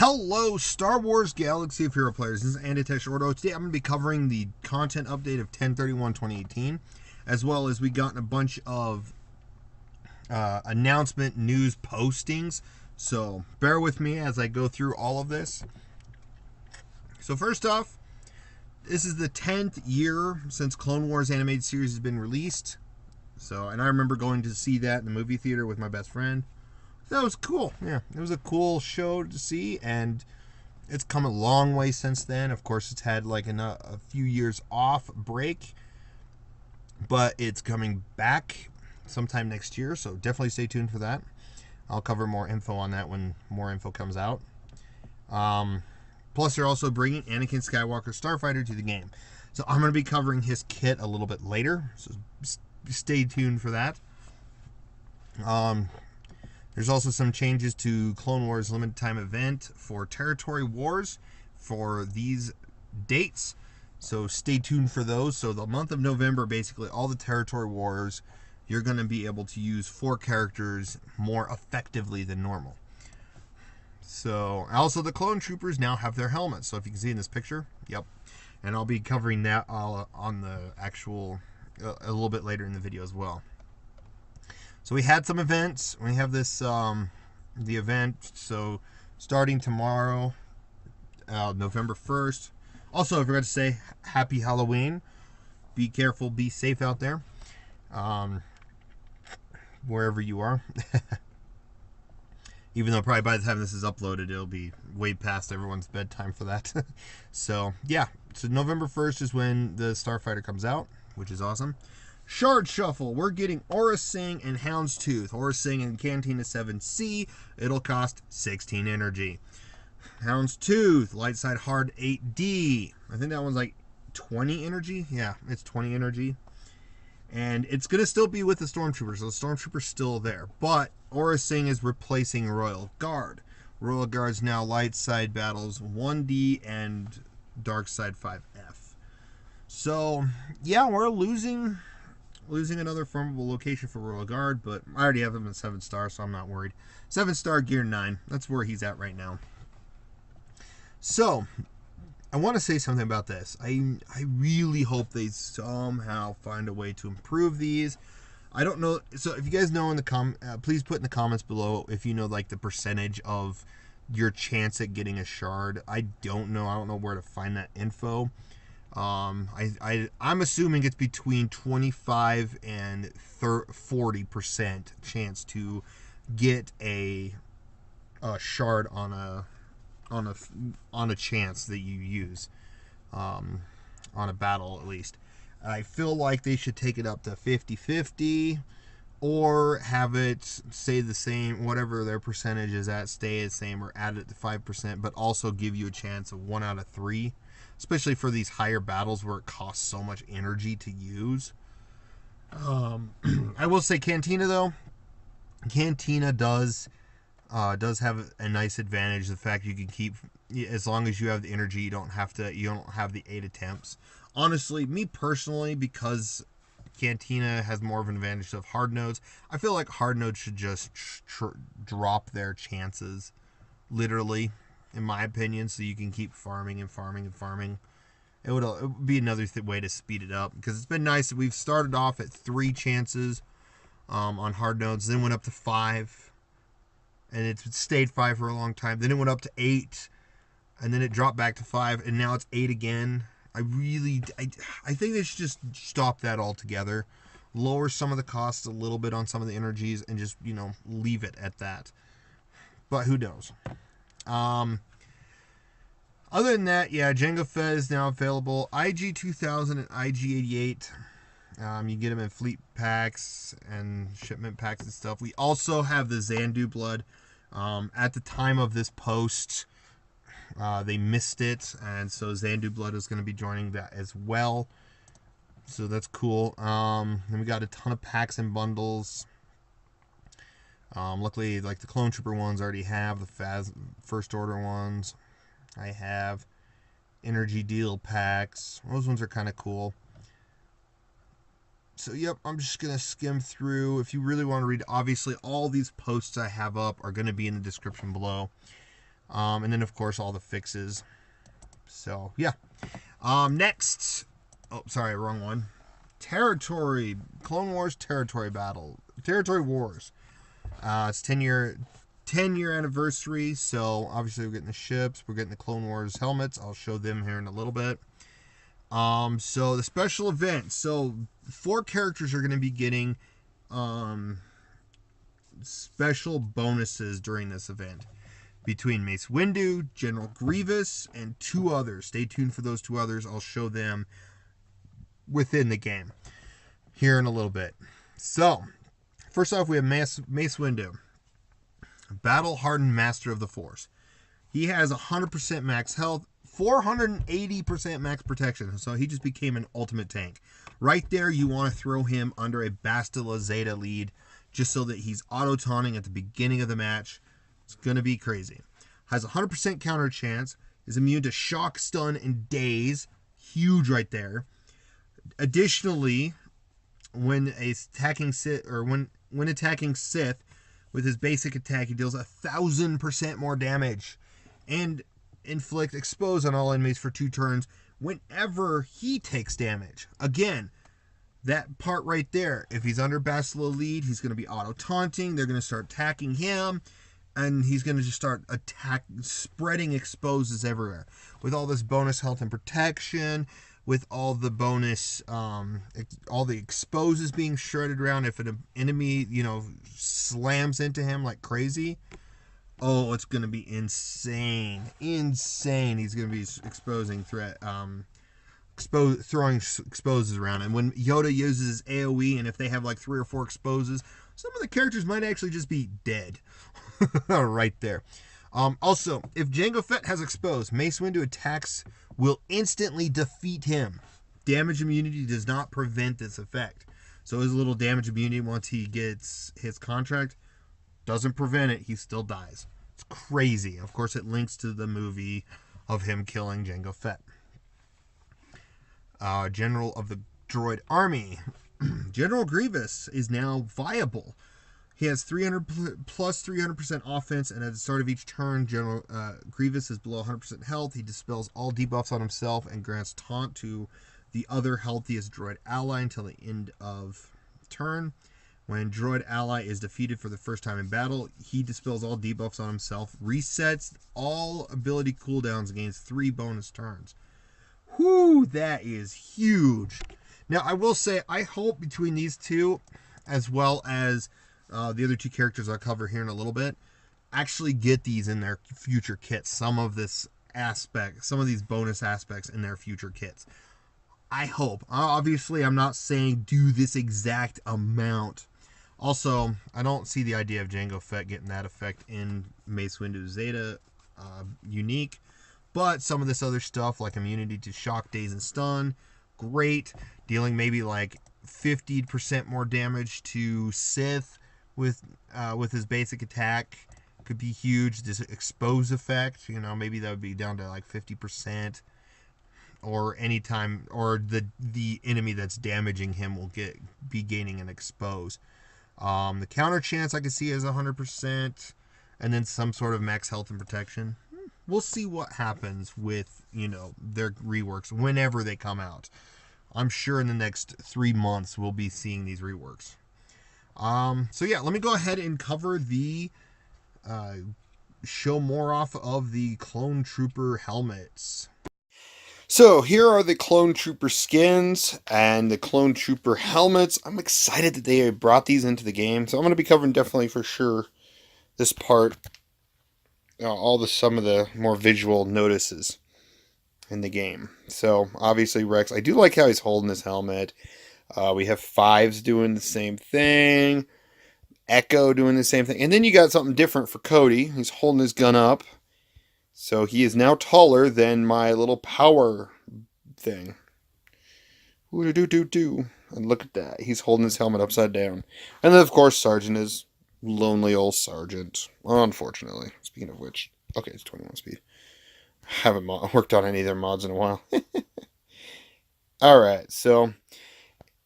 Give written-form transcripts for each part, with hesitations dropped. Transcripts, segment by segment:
Hello, Star Wars Galaxy of Hero players. This is Andy Ordo. Today I'm going to be covering the content update of 10/31/2018, as well as we got a bunch of announcement news postings. So bear with me as I go through all of this. So first off, this is the 10th year since Clone Wars animated series has been released. And I remember going to see that in the movie theater with my best friend. That was cool. Yeah, it was a cool show to see, and it's come a long way since then. Of course, it's had like a few years off break, but it's coming back sometime next year, so definitely stay tuned for that. I'll cover more info on that when more info comes out. Plus, they're also bringing Anakin Skywalker Starfighter to the game. So I'm going to be covering his kit a little bit later, so stay tuned for that. There's also some changes to Clone Wars limited time event for Territory Wars for these dates. So stay tuned for those. So the month of November, basically all the Territory Wars, you're going to be able to use 4 characters more effectively than normal. So also the clone troopers now have their helmets. So if you can see in this picture, yep. And I'll be covering that all on the actual a little bit later in the video as well. So we had some events. We have this, the event, so starting tomorrow, November 1st. Also, I forgot to say, happy Halloween. Be careful, be safe out there, wherever you are. Even though probably by the time this is uploaded, it'll be way past everyone's bedtime for that. So, yeah. So November 1st is when the Starfighter comes out, which is awesome. Shard Shuffle. We're getting Aura Sing and Houndstooth. Aura Sing in Cantina 7C. It'll cost 16 energy. Houndstooth, Light Side Hard 8D. I think that one's like 20 energy. Yeah, it's 20 energy. And it's going to still be with the Stormtrooper, so the Stormtrooper's still there. But Aura Sing is replacing Royal Guard. Royal Guard's now Light Side Battles 1D and Dark Side 5F. So, yeah, we're losing another formable location for Royal Guard, but I already have him at 7-star, so I'm not worried. 7-star Gear 9. That's where he's at right now. So, I want to say something about this. I really hope they somehow find a way to improve these. I don't know. So, if you guys know in the please put in the comments below if you know like the percentage of your chance at getting a shard. I don't know. I don't know where to find that info. I'm assuming it's between 25 and 40% chance to get a shard on a chance that you use on a battle at least. I feel like they should take it up to 50-50 or have it stay the same, whatever their percentage is at, stay the same, or add it to 5%, but also give you a chance of 1 out of 3. Especially for these higher battles where it costs so much energy to use. I will say Cantina though. Cantina does have a nice advantage. The fact you can keep, as long as you have the energy, you don't have the 8 attempts. Honestly, me personally, because Cantina has more of an advantage of hard nodes, I feel like hard nodes should just drop their chances, literally, in my opinion, so you can keep farming and farming and farming. It would be another way to speed it up, because it's been nice that we've started off at 3 chances on hard nodes, then went up to 5, and it stayed 5 for a long time. Then it went up to 8, and then it dropped back to 5, and now it's 8 again. I think they should just stop that altogether, lower some of the costs a little bit on some of the energies, and just, leave it at that. But who knows? Other than that, yeah, Jango Fett is now available. IG 2000 and IG 88. You get them in fleet packs and shipment packs and stuff. We also have the Xandu Blood. At the time of this post, they missed it, and so Xandu Blood is going to be joining that as well. So that's cool. Then we got a ton of packs and bundles. Luckily, like the Clone Trooper ones I already have, the First Order ones I have, Energy Deal packs. Those ones are kind of cool. So, yep, I'm just going to skim through. If you really want to read, obviously, all these posts I have up are going to be in the description below. And then, of course, all the fixes. So, yeah. Next. Oh, sorry, wrong one. Territory. Clone Wars Territory Battle. Territory Wars. It's 10-year anniversary, so obviously we're getting the ships, we're getting the Clone Wars helmets. I'll show them here in a little bit. So the special event. So 4 characters are going to be getting special bonuses during this event. Between Mace Windu, General Grievous, and 2 others. Stay tuned for those 2 others. I'll show them within the game here in a little bit. So, first off, we have Mace Windu. Battle-hardened master of the Force. He has 100% max health, 480% max protection, so he just became an ultimate tank. Right there, you want to throw him under a Bastila Zeta lead, just so that he's auto-taunting at the beginning of the match. It's going to be crazy. Has 100% counter chance, is immune to shock, stun, and daze. Huge right there. Additionally, when attacking Sith, with his basic attack, he deals 1,000% more damage and inflict expose on all enemies for 2 turns whenever he takes damage. Again, that part right there, if he's under Bastila lead, he's going to be auto-taunting, they're going to start attacking him, and he's going to just start spreading exposes everywhere. With all this bonus health and protection, with all the bonus, all the exposes being shredded around, if an enemy, slams into him like crazy, oh, it's going to be insane. Insane. He's going to be exposing throwing exposes around. And when Yoda uses his AoE, and if they have like 3 or 4 exposes, some of the characters might actually just be dead. Right there. Also, if Jango Fett has exposed, Mace Windu attacks will instantly defeat him. Damage immunity does not prevent this effect. So his little damage immunity, once he gets his contract, doesn't prevent it. He still dies. It's crazy. Of course, it links to the movie of him killing Jango Fett. General of the Droid Army. General Grievous is now viable. He has 300% offense, and at the start of each turn, General Grievous is below 100% health. He dispels all debuffs on himself and grants taunt to the other healthiest droid ally until the end of turn. When droid ally is defeated for the first time in battle, he dispels all debuffs on himself, resets all ability cooldowns, and gains 3 bonus turns. Whoo, that is huge. Now, I will say, I hope between these 2, as well as the other 2 characters I'll cover here in a little bit, actually get these in their future kits. Some of these bonus aspects in their future kits. I hope. Obviously, I'm not saying do this exact amount. Also, I don't see the idea of Jango Fett getting that effect in Mace Windu Zeta unique. But some of this other stuff, like immunity to shock, daze, and stun, great. Dealing maybe like 50% more damage to Sith with his basic attack could be huge. This expose effect, maybe that would be down to like 50%, or anytime, or the enemy that's damaging him will be gaining an expose. The counter chance I can see is 100%, and then some sort of max health and protection. We'll see what happens with their reworks whenever they come out. I'm sure in the next 3 months we'll be seeing these reworks. So yeah, let me go ahead and cover show more off of the Clone Trooper helmets. So here are the Clone Trooper skins and the Clone Trooper helmets. I'm excited that they brought these into the game. So I'm going to be covering definitely for sure this part, some of the more visual notices in the game. So obviously Rex, I do like how he's holding his helmet. We have Fives doing the same thing. Echo doing the same thing. And then you got something different for Cody. He's holding his gun up. So he is now taller than my little power thing. Ooh-do-do-do-do. And look at that. He's holding his helmet upside down. And then, of course, Sergeant is lonely old Sergeant. Unfortunately. Speaking of which. Okay, it's 21 speed. Haven't worked on any of their mods in a while. Alright, so...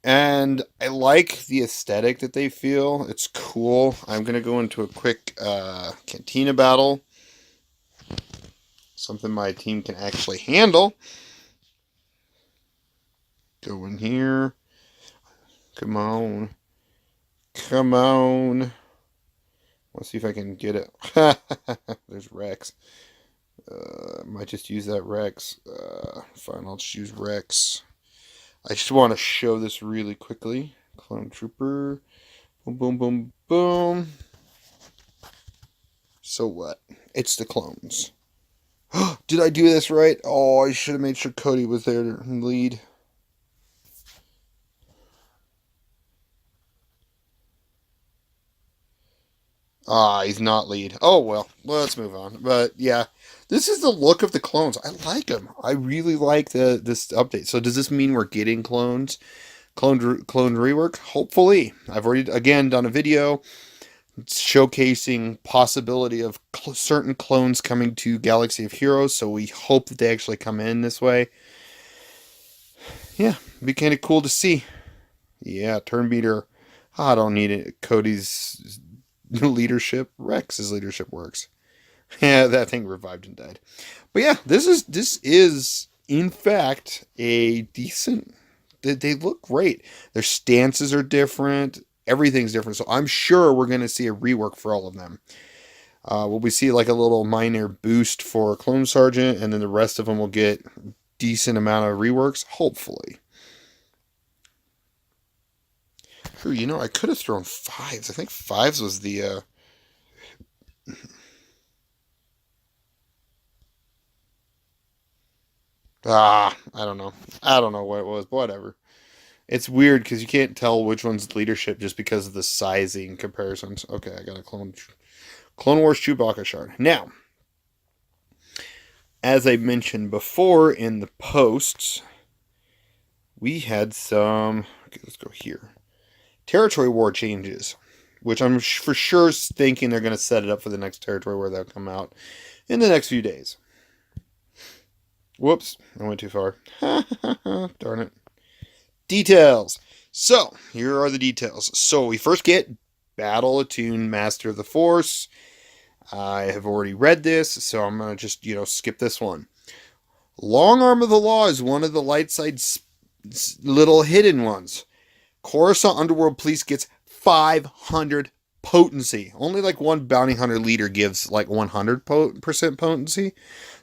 And I like the aesthetic that they feel. It's cool. I'm going to go into a quick Cantina battle. Something my team can actually handle. Go in here. Come on. Come on. Let's see if I can get it. There's Rex. Might just use that Rex. Fine, I'll just use Rex. I just want to show this really quickly. Clone Trooper. Boom, boom, boom, boom. So what? It's the clones. Did I do this right? Oh, I should have made sure Cody was there to lead. Ah, he's not lead. Oh, well, let's move on. But yeah, this is the look of the clones. I like them. I really like this update. So does this mean we're getting clone rework? Hopefully. I've already, again, done a video showcasing possibility of certain clones coming to Galaxy of Heroes, so we hope that they actually come in this way. Yeah, it'd be kind of cool to see. Yeah, turn meter. I don't need it. Cody's leadership. Rex's leadership works. Yeah, that thing revived and died. But yeah, this is in fact a decent. They look great. Their stances are different. Everything's different. So I'm sure we're going to see a rework for all of them. Will we see like a little minor boost for Clone Sergeant, and then the rest of them will get decent amount of reworks? Hopefully. Ooh, you know, I could have thrown fives. I think fives was the... I don't know. I don't know what it was. Whatever. It's weird because you can't tell which one's leadership just because of the sizing comparisons. Okay, I got a Clone Wars Chewbacca shard. Now, as I mentioned before in the posts, we had some... Okay, let's go here. Territory war changes, which I'm for sure thinking they're going to set it up for the next territory war that'll come out in the next few days. Whoops, I went too far. Darn it. Details. So, here are the details. So, we first get Battle Attuned Master of the Force. I have already read this, so I'm going to just, skip this one. Long Arm of the Law is one of the light side little hidden ones. Coruscant Underworld Police gets 500 potency. Only like one bounty hunter leader gives like 100% potency.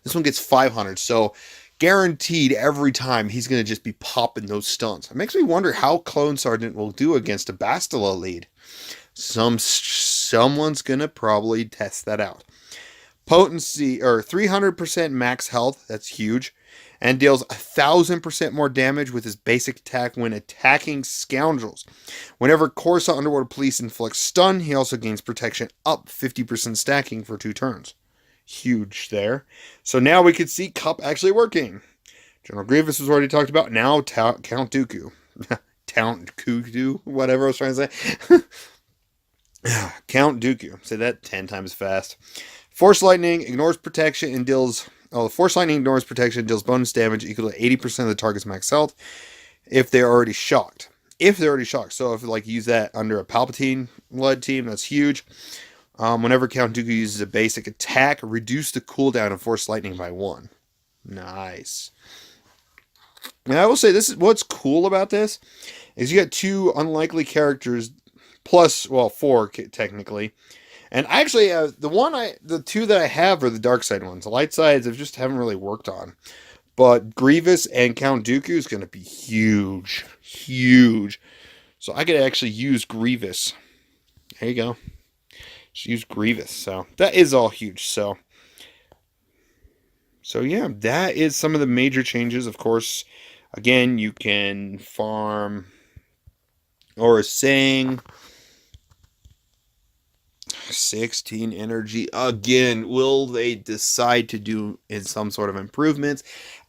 This one gets 500. So guaranteed every time he's going to just be popping those stunts. It makes me wonder how Clone Sergeant will do against a Bastila lead. Someone's going to probably test that out. Potency, or 300% max health. That's huge. And deals 1,000% more damage with his basic attack when attacking scoundrels. Whenever Coruscant Underworld Police inflicts stun, he also gains protection up 50% stacking for 2 turns. Huge there. So now we could see Cup actually working. General Grievous was already talked about. Now Count Dooku. Count Dooku, whatever I was trying to say. Count Dooku. Say that 10 times fast. Force Lightning ignores protection and deals... Oh, Force Lightning ignores protection, deals bonus damage equal to 80% of the target's max health if they're already shocked. So if you use that under a Palpatine-led team, that's huge. Whenever Count Dooku uses a basic attack, reduce the cooldown of Force Lightning by 1. Nice. And I will say, this is what's cool about this, is you got 2 unlikely characters, plus, 4 technically. And actually, the 2 that I have are the dark side ones. The light sides I just haven't really worked on. But Grievous and Count Dooku is going to be huge. Huge. So I could actually use Grievous. There you go. Just use Grievous. So that is all huge. So yeah, that is some of the major changes. Of course, again, you can farm Aura Sing. 16 energy. Again, will they decide to do in some sort of improvements?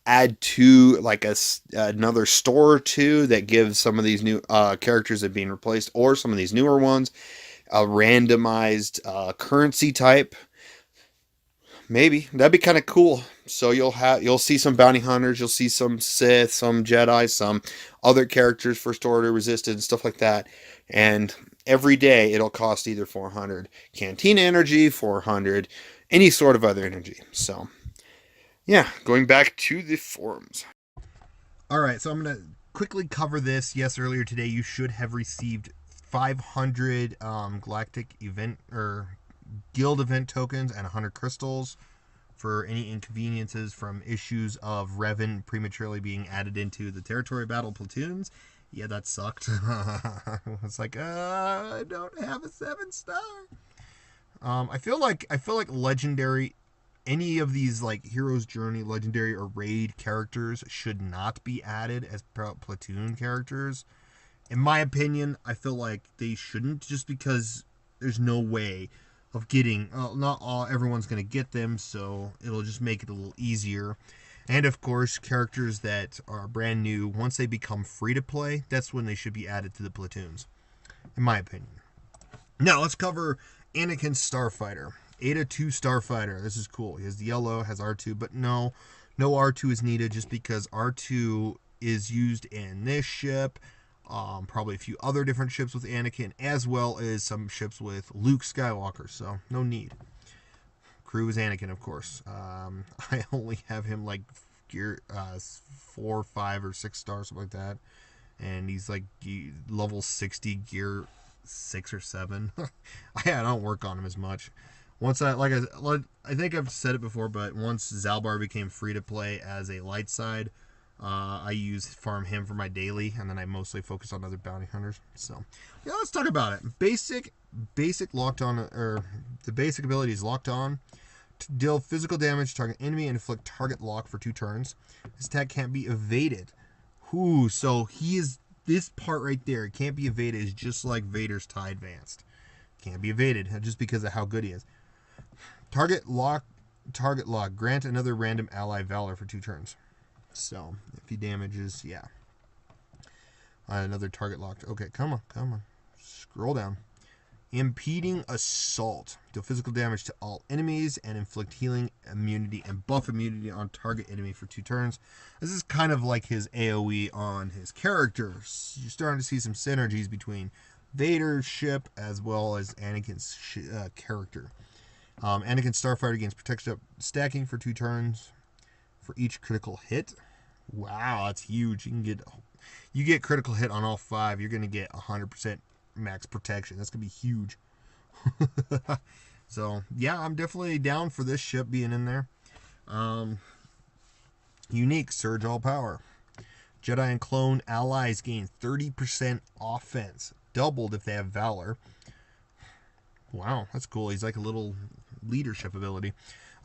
Add to like another store or two that gives some of these new characters that are being replaced, or some of these newer ones, a randomized currency type. Maybe that'd be kind of cool. So you'll see some bounty hunters, you'll see some Sith, some Jedi, some other characters, First Order, Resistance, stuff like that, and every day it'll cost either 400 Cantina energy, 400 any sort of other energy. So Yeah, going back to the forums. All right, so I'm going to quickly cover this. Yes, earlier today you should have received 500 galactic event or guild event tokens and 100 crystals for any inconveniences from issues of Revan prematurely being added into the territory battle platoons. Yeah, that sucked. It's like, I don't have a 7-star. I feel like legendary, any of these like Hero's Journey, legendary, or raid characters should not be added as platoon characters. In my opinion, I feel like they shouldn't, just because there's no way of getting. Not all everyone's gonna get them, so it'll just make it a little easier. And of course, characters that are brand new, once they become free to play, that's when they should be added to the platoons, in my opinion. Now let's cover Anakin Starfighter. Ada 2 Starfighter. This is cool. He has the yellow, has R2, but no R2 is needed, just because R2 is used in this ship, probably a few other different ships with Anakin, as well as some ships with Luke Skywalker, so no need. Crew is Anakin, of course. I only have him like gear 4, 5, or 6 stars, something like that, and he's like level 60 gear 6 or 7. I don't work on him as much. Once I think I've said it before, but once Zalbar became free to play as a light side, I use farm him for my daily, and then I mostly focus on other bounty hunters. So, yeah, let's talk about it. Basic locked on, or the basic ability is locked on. To deal physical damage to target enemy and inflict target lock for 2 turns. This attack can't be evaded. Ooh, so he is, this part right there, it can't be evaded, is just like Vader's TIE Advanced. Can't be evaded just because of how good he is. Target lock. Grant another random ally valor for 2 turns. So if he damages, yeah. Another target locked. Okay, come on. Scroll down. Impeding assault. Deal physical damage to all enemies and inflict healing, immunity, and buff immunity on target enemy for 2 turns. This is kind of like his AoE on his characters. You're starting to see some synergies between Vader's ship as well as Anakin's character. Anakin Starfighter gains protection stacking for 2 turns for each critical hit. Wow, that's huge. You get critical hit on all 5. You're gonna get 100% max protection. That's gonna be huge. So yeah, I'm definitely down for this ship being in there. Unique Surge All Power. Jedi and clone allies gain 30% offense, doubled if they have Valor. Wow, that's cool. He's like a little leadership ability.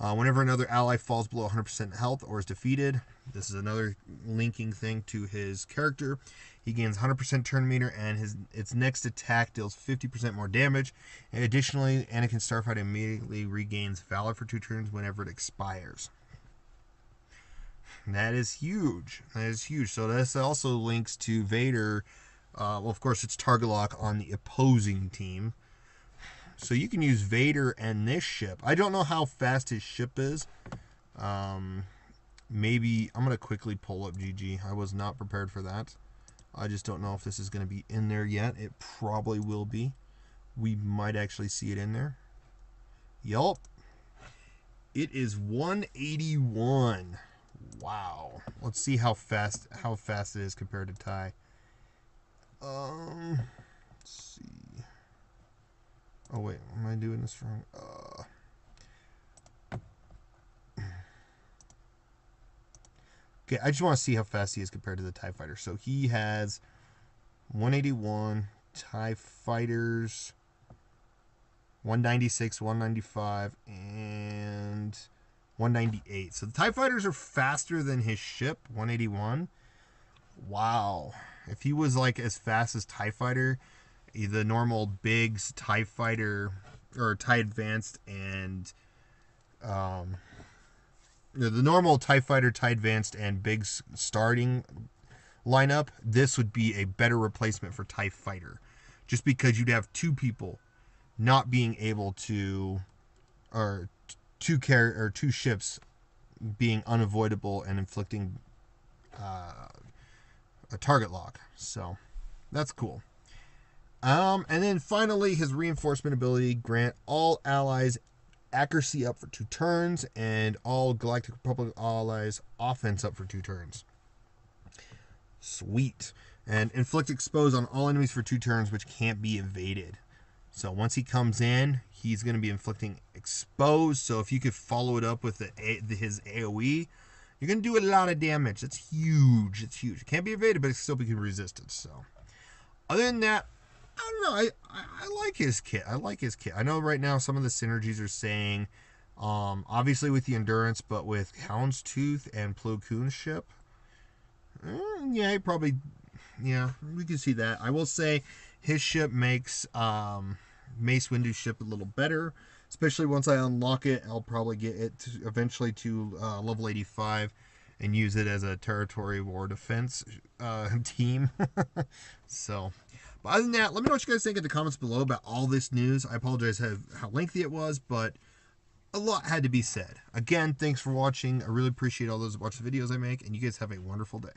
Whenever another ally falls below 100% health or is defeated, this is another linking thing to his character. He gains 100% turn meter, and its next attack deals 50% more damage. And additionally, Anakin Starfighter immediately regains Valor for 2 turns whenever it expires. That is huge. So this also links to Vader. Well, of course, it's target lock on the opposing team. So you can use Vader and this ship. I don't know how fast his ship is. Maybe I'm going to quickly pull up GG. I was not prepared for that. I just don't know if this is going to be in there yet. It probably will be. We might actually see it in there. Yup. It is 181. Wow. Let's see how fast it is compared to TIE. Let's see. Oh wait, am I doing this wrong? Okay, I just want to see how fast he is compared to the TIE Fighter. So he has 181, TIE Fighters 196, 195, and 198. So the TIE Fighters are faster than his ship, 181. Wow. If he was like as fast as TIE Fighter, the normal Biggs TIE Fighter or TIE Advanced and the normal TIE Fighter, TIE Advanced, and Biggs starting lineup, this would be a better replacement for TIE Fighter. Just because you'd have 2 people not being able to, or 2 ships being unavoidable and inflicting a target lock. So that's cool. And then finally, his reinforcement ability: grant all allies accuracy up for 2 turns, and all Galactic Republic allies offense up for 2 turns. Sweet. And inflict expose on all enemies for 2 turns, which can't be evaded. So once he comes in, he's going to be inflicting expose. So if you could follow it up with his AoE, you're going to do a lot of damage. That's huge. It's huge. It can't be evaded, but it still be resisted. So other than that, I don't know. I like his kit. I like his kit. I know right now some of the synergies are saying, obviously with the endurance, but with Houndstooth and Plo Koon's ship, yeah, he probably, yeah, we can see that. I will say his ship makes Mace Windu's ship a little better, especially once I unlock it. I'll probably get it eventually to level 85 and use it as a territory war defense team. So, but other than that, let me know what you guys think in the comments below about all this news. I apologize how lengthy it was, but a lot had to be said. Again, thanks for watching. I really appreciate all those that watch the videos I make, and you guys have a wonderful day.